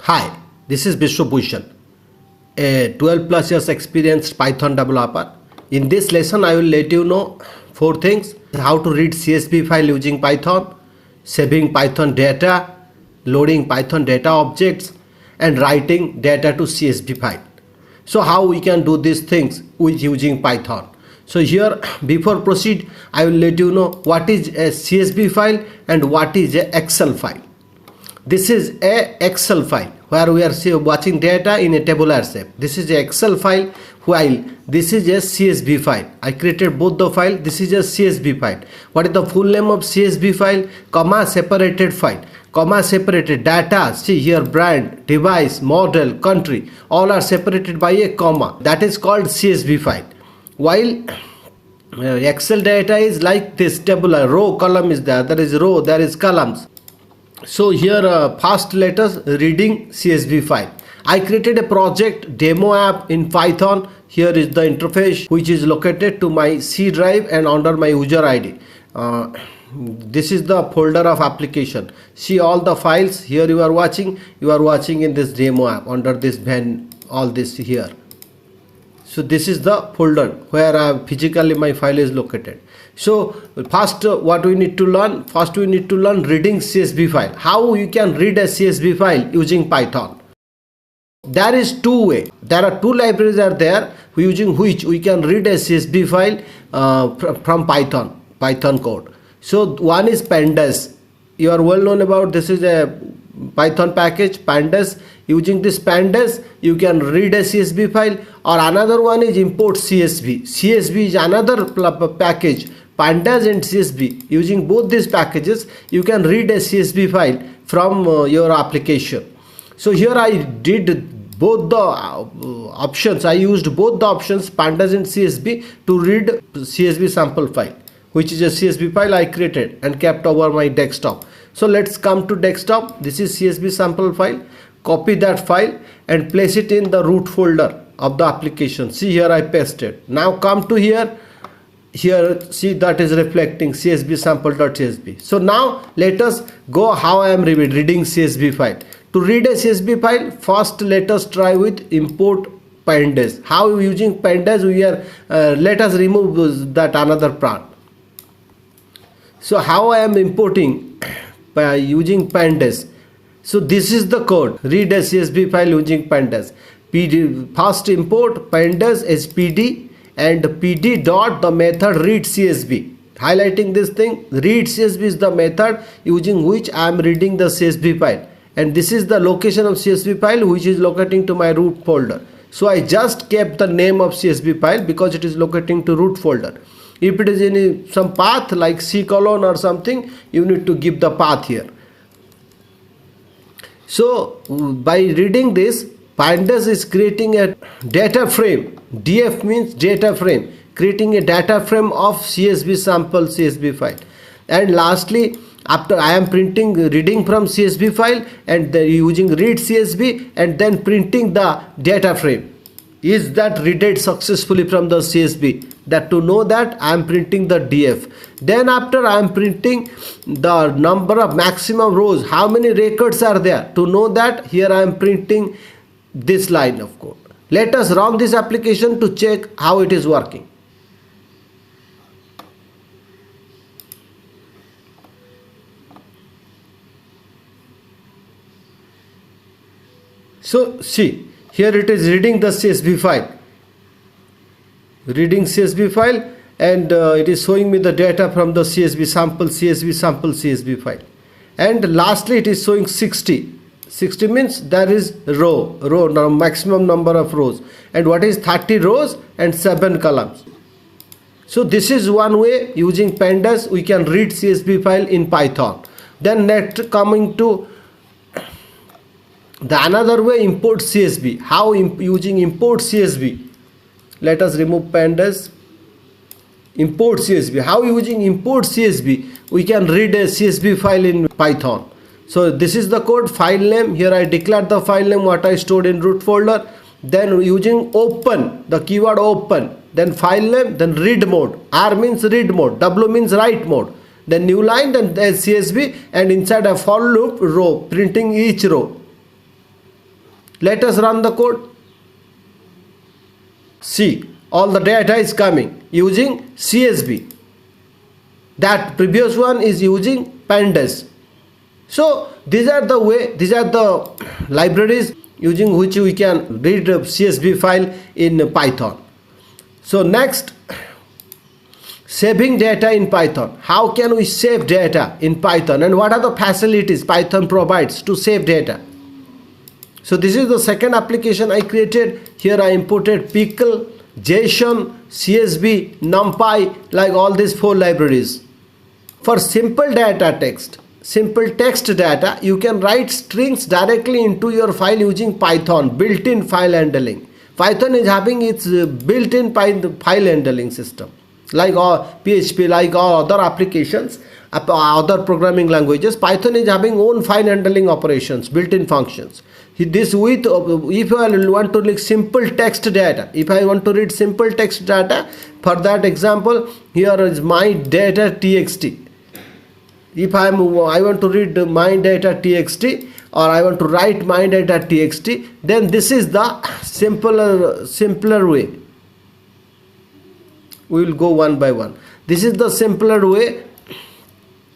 Hi, this is Bhushan, a 12 plus years experienced Python developer. In this lesson, I will let you know 4 things: how to read CSV file using Python, saving Python data, loading Python data objects, and writing data to CSV file. So how we can do these things with using Python. So here, before proceed, I will let you know what is a CSV file and what is a Excel file. This is a Excel file where we are watching data in a tabular shape. This is a Excel file, while this is a CSV file. I created both the file. This is a CSV file. What is the full name of CSV file? Comma separated file. Comma separated data. See here, brand, device, model, country, all are separated by a comma. That is called CSV file. While Excel data is like this tabular, row, column is there. There is row, there is columns. So here first let us reading CSV file. I created a project demo app in Python. Here is the interface which is located to my C drive and under my user ID. This is the folder of application. See all the files here you are watching in this demo app under this van, all this here. So this is the folder where physically my file is located. So first what we need to learn? First we need to learn reading CSV file. How you can read a CSV file using Python? There is two ways. There are two libraries are there using which we can read a CSV file from Python code. So one is Pandas. You are well known about this is a Python package Pandas. Using this Pandas you can read a CSV file, or another one is import CSV. CSV is another package. Pandas and CSV, using both these packages you can read a CSV file from your application. So here I did both the options. I used both the options Pandas and CSV to read CSV sample file, which is a CSV file I created and kept over my desktop. So let's come to desktop. This is CSV sample file. Copy that file and place it in the root folder of the application. See here I pasted. Now come to here see that is reflecting CSV sample.csv. So now let us go how I am reading CSV file. To read a CSV file, first let us try with import Pandas. How using Pandas we are let us remove that another part. So how I am importing by using Pandas. So this is the code. Read a CSV file using Pandas. First import Pandas as PD and PD dot the method read CSV. Highlighting this thing, read CSV is the method using which I am reading the CSV file. And this is the location of CSV file which is locating to my root folder. So I just kept the name of CSV file because it is locating to root folder. If it is in some path like C colon or something, you need to give the path here. So by reading this, Pandas is creating a data frame. DF means data frame, creating a data frame of CSV sample CSV file. And lastly, after I am reading from CSV file and using read CSV and then printing the data frame. Is that read successfully from the CSV? That to know that I am printing the DF. Then after I am printing the number of maximum rows, how many records are there? To know that, here I am printing this line of code. Let us run this application to check how it is working. So see, here it is reading the CSV file. Reading CSV file and it is showing me the data from the CSV sample CSV file. And lastly it is showing 60. 60 means there is row maximum number of rows. And what is 30 rows and 7 columns. So this is one way using Pandas we can read CSV file in Python. Then next coming to the another way, import CSV. How using import CSV? Let us remove Pandas. Import CSV. How using import CSV we can read a CSV file in Python. So this is the code, file name. Here I declared the file name what I stored in root folder. Then using open, the keyword open. Then file name, then read mode. R means read mode, W means write mode. Then new line, then CSV, and inside a for loop row, printing each row. Let us run the code. See, all the data is coming using CSV. That previous one is using Pandas. So these are the libraries using which we can read a CSV file in Python. So next, saving data in Python. How can we save data in Python, and what are the facilities Python provides to save data? So this is the second application I created. Here I imported Pickle, JSON, CSV, NumPy, like all these 4 libraries. For simple text data, you can write strings directly into your file using Python, built-in file handling. Python is having its built-in file handling system. Like all PHP, like all other applications, other programming languages, Python is having own file handling operations, built-in functions. This with, if I want to read simple text data, for that example, here is my data TXT. If I want to read my data TXT, or I want to write my data TXT, then this is the simpler way. We will go one by one. This is the simpler way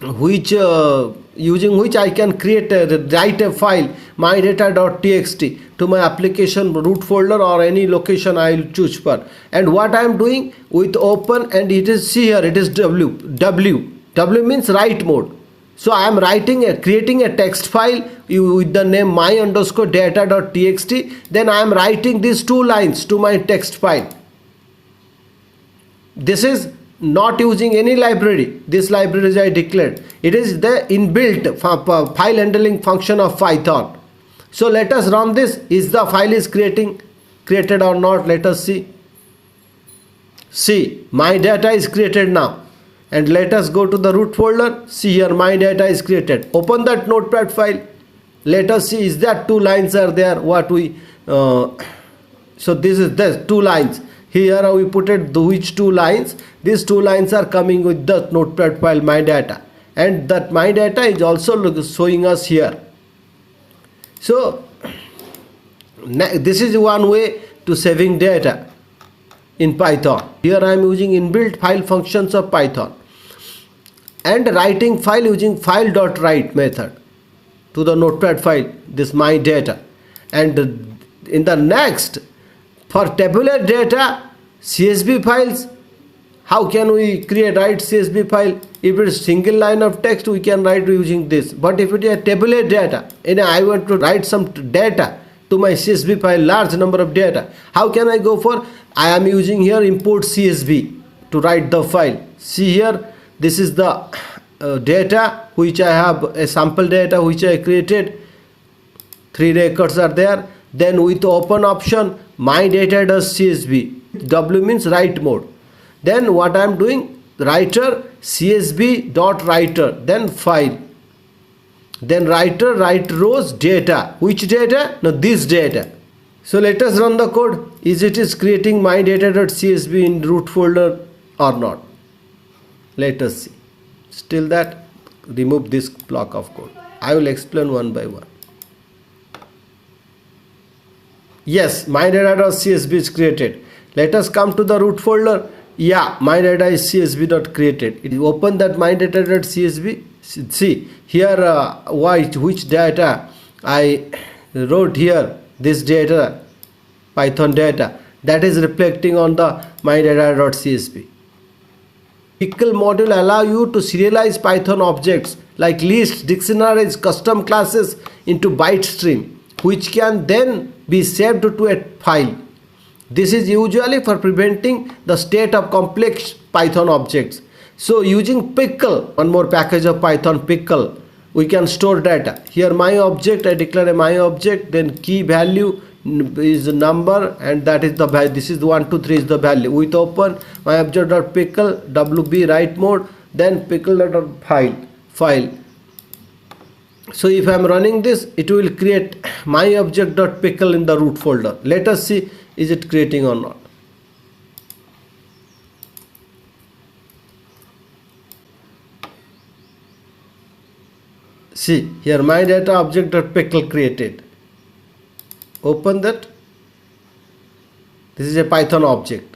which using which I can write a file mydata.txt to my application root folder or any location I will choose for. And what I am doing with open, and it is, see here, it is W means write mode. So I am creating a text file with the name my_data.txt. Then I am writing these 2 lines to my text file. This is not using any library. This library I declared. It is the inbuilt file handling function of Python. So let us run this. Is the file is created or not? Let us see. See, my data is created now. And let us go to the root folder. See here, my data is created. Open that notepad file. Let us see, is that 2 lines are there? So this is the 2 lines. Here we put it which 2 lines. These 2 lines are coming with the notepad file my data, and that my data is also showing us here. So this is one way to saving data in Python. Here I am using inbuilt file functions of Python, and writing file using file.write method to the notepad file, this my data. And in the next, for tabular data, CSV files, how can we write CSV file? If it is single line of text, we can write using this. But if it is a tabular data, and I want to write some data to my CSV file, large number of data, how can I go for? I am using here import CSV to write the file. See here, this is the data which I have, a sample data which I created. 3 records are there. Then with open option, my data does CSV. W means write mode. Then what I am doing, writer csv.writer, then file, then writer write rows data. Which data? No, this data. So let us run the code. Is it creating my data.csv in root folder or not? Let us see. Still that, remove this block of code. I will explain one by one. Yes, my data.csv is created. Let us come to the root folder. Yeah, my data is csv.created. It open that my data.csv. See here, which data I wrote here. This data, Python data, that is reflecting on the my data.csv. Pickle module allow you to serialize Python objects like lists, dictionaries, custom classes into byte stream, which can then be saved to a file. This is usually for preventing the state of complex Python objects. So using Pickle, one more package of Python Pickle, we can store data. Here my object, I declare a my object, then key value is the number, and that is the value. This is 1 2 3 is the value. With open my object.pickle wb write mode, then pickle.file. So if I am running this, it will create my object.pickle in the root folder. Let us see, is it creating or not. See here, my data object.pickle created. Open that. This is a Python object.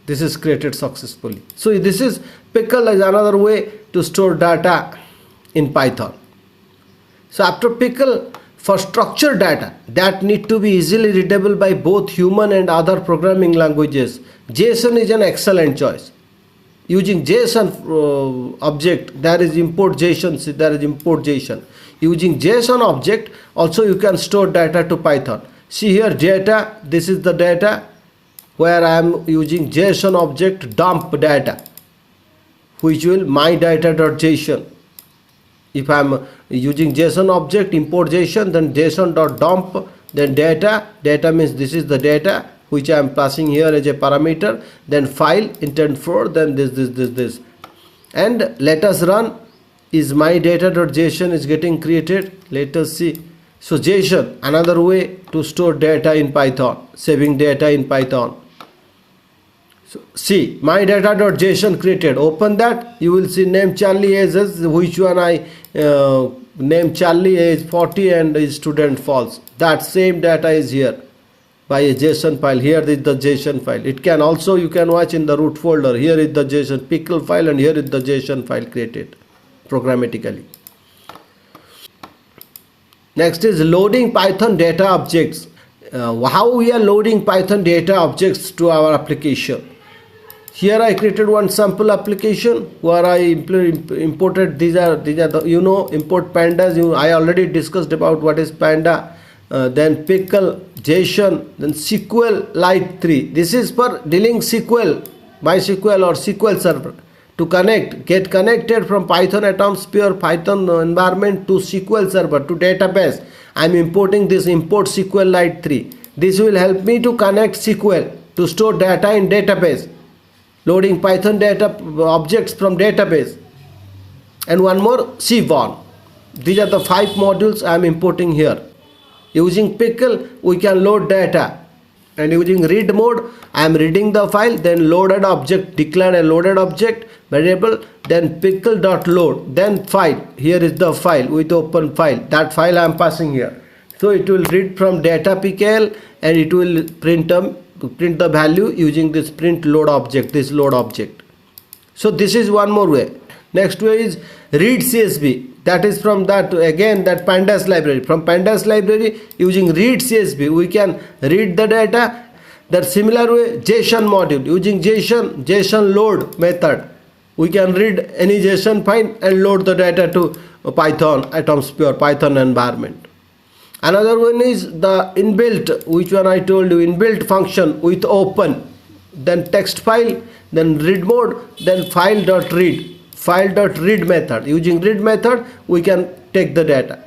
This is created successfully. So this is pickle is another way to store data in Python. So after pickle, for structured data that need to be easily readable by both human and other programming languages, JSON is an excellent choice. Using JSON object, there is import JSON. Using JSON object, also you can store data to Python. See here data, this is the data where I am using JSON object dump data, which will my data.json. If I am using JSON object import JSON, then JSON.dump, then data means this is the data which I am passing here as a parameter, then file intent for, then this, and let us run. Is my data.json is getting created. Let us see. So JSON, another way to store data in Python, saving data in Python. So see, my data.json created. Open that. You will see name Charlie as which one I name Charlie age 40 and his student false. That same data is here by a JSON file. Here is the JSON file. It can also, you can watch in the root folder. Here is the JSON pickle file and here is the JSON file created programmatically. Next is loading Python data objects. How we are loading Python data objects to our application. Here I created one sample application where I imported these are the import pandas. I already discussed about what is panda, then pickle, JSON, then SQLite 3. This is for dealing SQL, MySQL or SQL server to get connected from Python Atoms pure Python environment to SQL server to database. I am importing this import SQLite 3. This will help me to connect SQL to store data in database. Loading Python data objects from database. And one more, cvon. These are the 5 modules I am importing here. Using pickle, we can load data. And using read mode, I am reading the file, then loaded object, declare a loaded object variable, then pickle.load, then file. Here is the file with open file. That file I am passing here. So it will read from data pkl and it will print the value using this print load object, this load object. So this is one more way. Next way is read CSV. That is from that again that pandas library. From pandas library using read CSV we can read the data. That similar way JSON module using JSON load method. We can read any JSON file and load the data to Python Atoms pure Python environment. Another one is the inbuilt, which one I told you, inbuilt function with open, then text file, then read mode, then file.read method. Using read method we can take the data.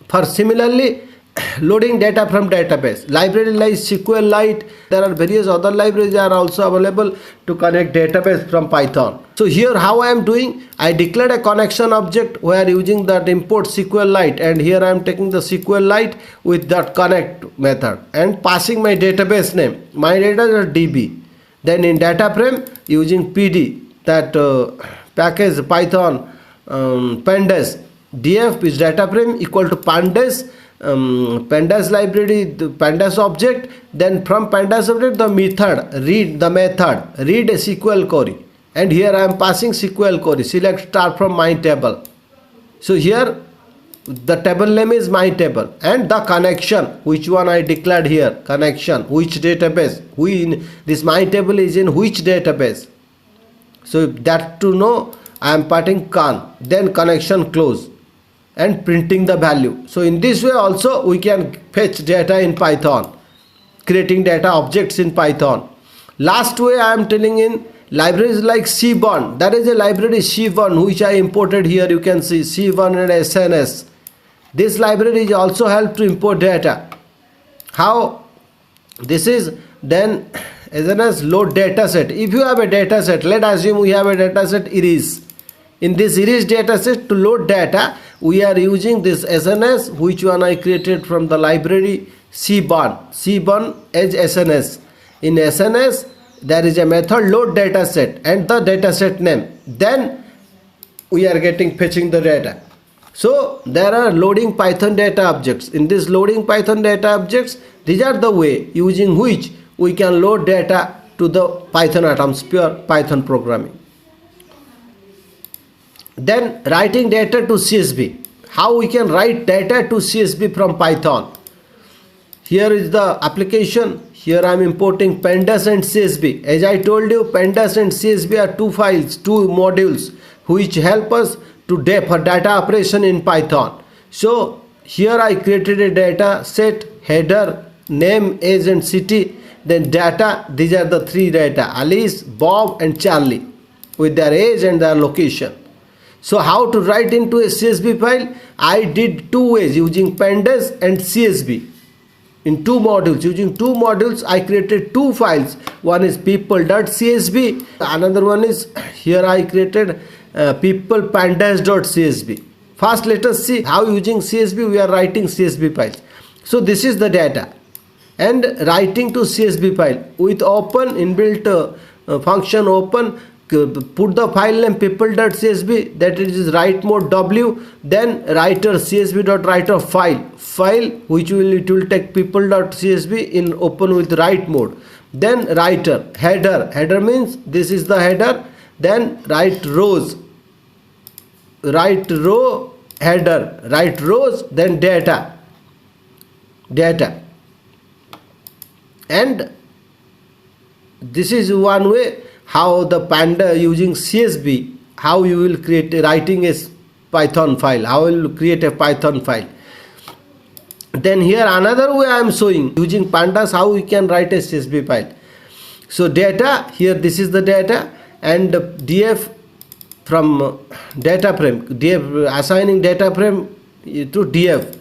For similarly loading data from database, library like SQLite, there are various other libraries are also available to connect database from Python. So here how I am doing, I declared a connection object where using that import SQLite, and here I am taking the SQLite with that connect method and passing my database name, my data.db. Then in data frame using pd, that package Python pandas, df is data frame equal to pandas, pandas library, the pandas object, then from pandas object the method, read a SQL query, and here I am passing SQL query, select star from my table. So here the table name is my table and the connection which one I declared here, connection which database, this my table is in which database. So that to know I am putting con, then connection close and printing the value. So in this way also we can fetch data in Python, creating data objects in Python. Last way I am telling in libraries like cvon. That is a library cvon which I imported here. You can see cvon and sns. This library is also help to import data. How? This is then sns load dataset. If you have a dataset, let us assume we have a dataset iris. In this iris dataset to load data, we are using this sns, which one I created from the library cvon as sns. In sns there is a method load dataset and the dataset name. Then we are fetching the data. So there are loading Python data objects. In this loading Python data objects, these are the way using which we can load data to the Python atoms, pure Python programming. Then writing data to CSV. How we can write data to CSV from Python. Here is the application. Here I am importing Pandas and CSV. As I told you, Pandas and CSV are two files, two modules which help us to for data operation in Python. So here I created a data set, header, name, age and city. Then data, these are the three data, Alice, Bob and Charlie, with their age and their location. So how to write into a CSV file? I did two ways, using Pandas and CSV. In two modules, using two modules, I created two files. One is people.csv, another one is, here I created people.pandas.csv. First let us see how using CSV we are writing CSV files. So this is the data. And writing to CSV file with open inbuilt function open, put the file name people.csv, that is write mode W, then writer csv.writer file which it will take people.csv in open with write mode. Then writer header means this is the header. Then write rows, write row header, write rows, then data. And this is one way how the Panda using CSV, how you will create writing a Python file, how you will create a Python file. Then here another way I am showing using Pandas how we can write a CSV file. So data, here this is the data, and df from data frame, df assigning data frame to df.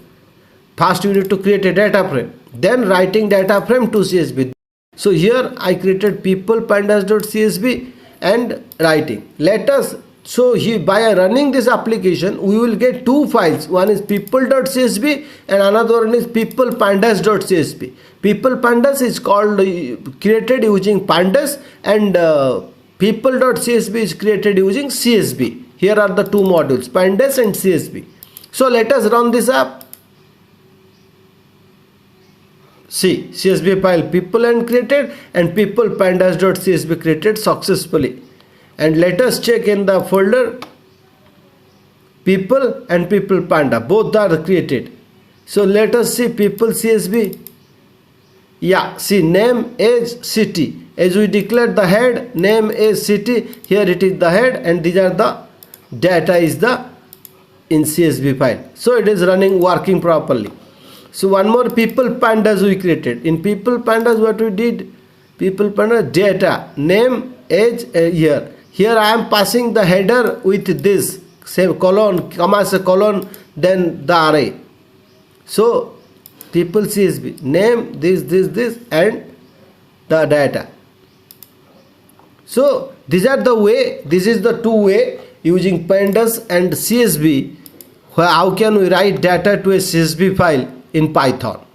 First you need to create a data frame, then writing data frame to CSV. So here I created people pandas.csv and writing. Let us, so here by running this application we will get two files. One is people.csv and another one is people.pandas.csv. People pandas is called created using pandas, and people.csv is created using CSV. Here are the two modules, pandas and CSV. So let us run this app. See, CSV file people and created and people pandas.csv created successfully. And let us check in the folder people and people panda, both are created. So let us see people CSV. Yeah, see name, age, city. As we declared the head, name, age, city, here it is the head and these are the data is the in CSV file. So it is running, working properly. So one more people pandas we created. In people pandas what we did? People pandas data, name, age, year. Here I am passing the header with this, say colon, comma, colon, then the array. So people CSV, name, this and the data. So these are the way, this is the two way using pandas and CSV. How can we write data to a CSV file in Python?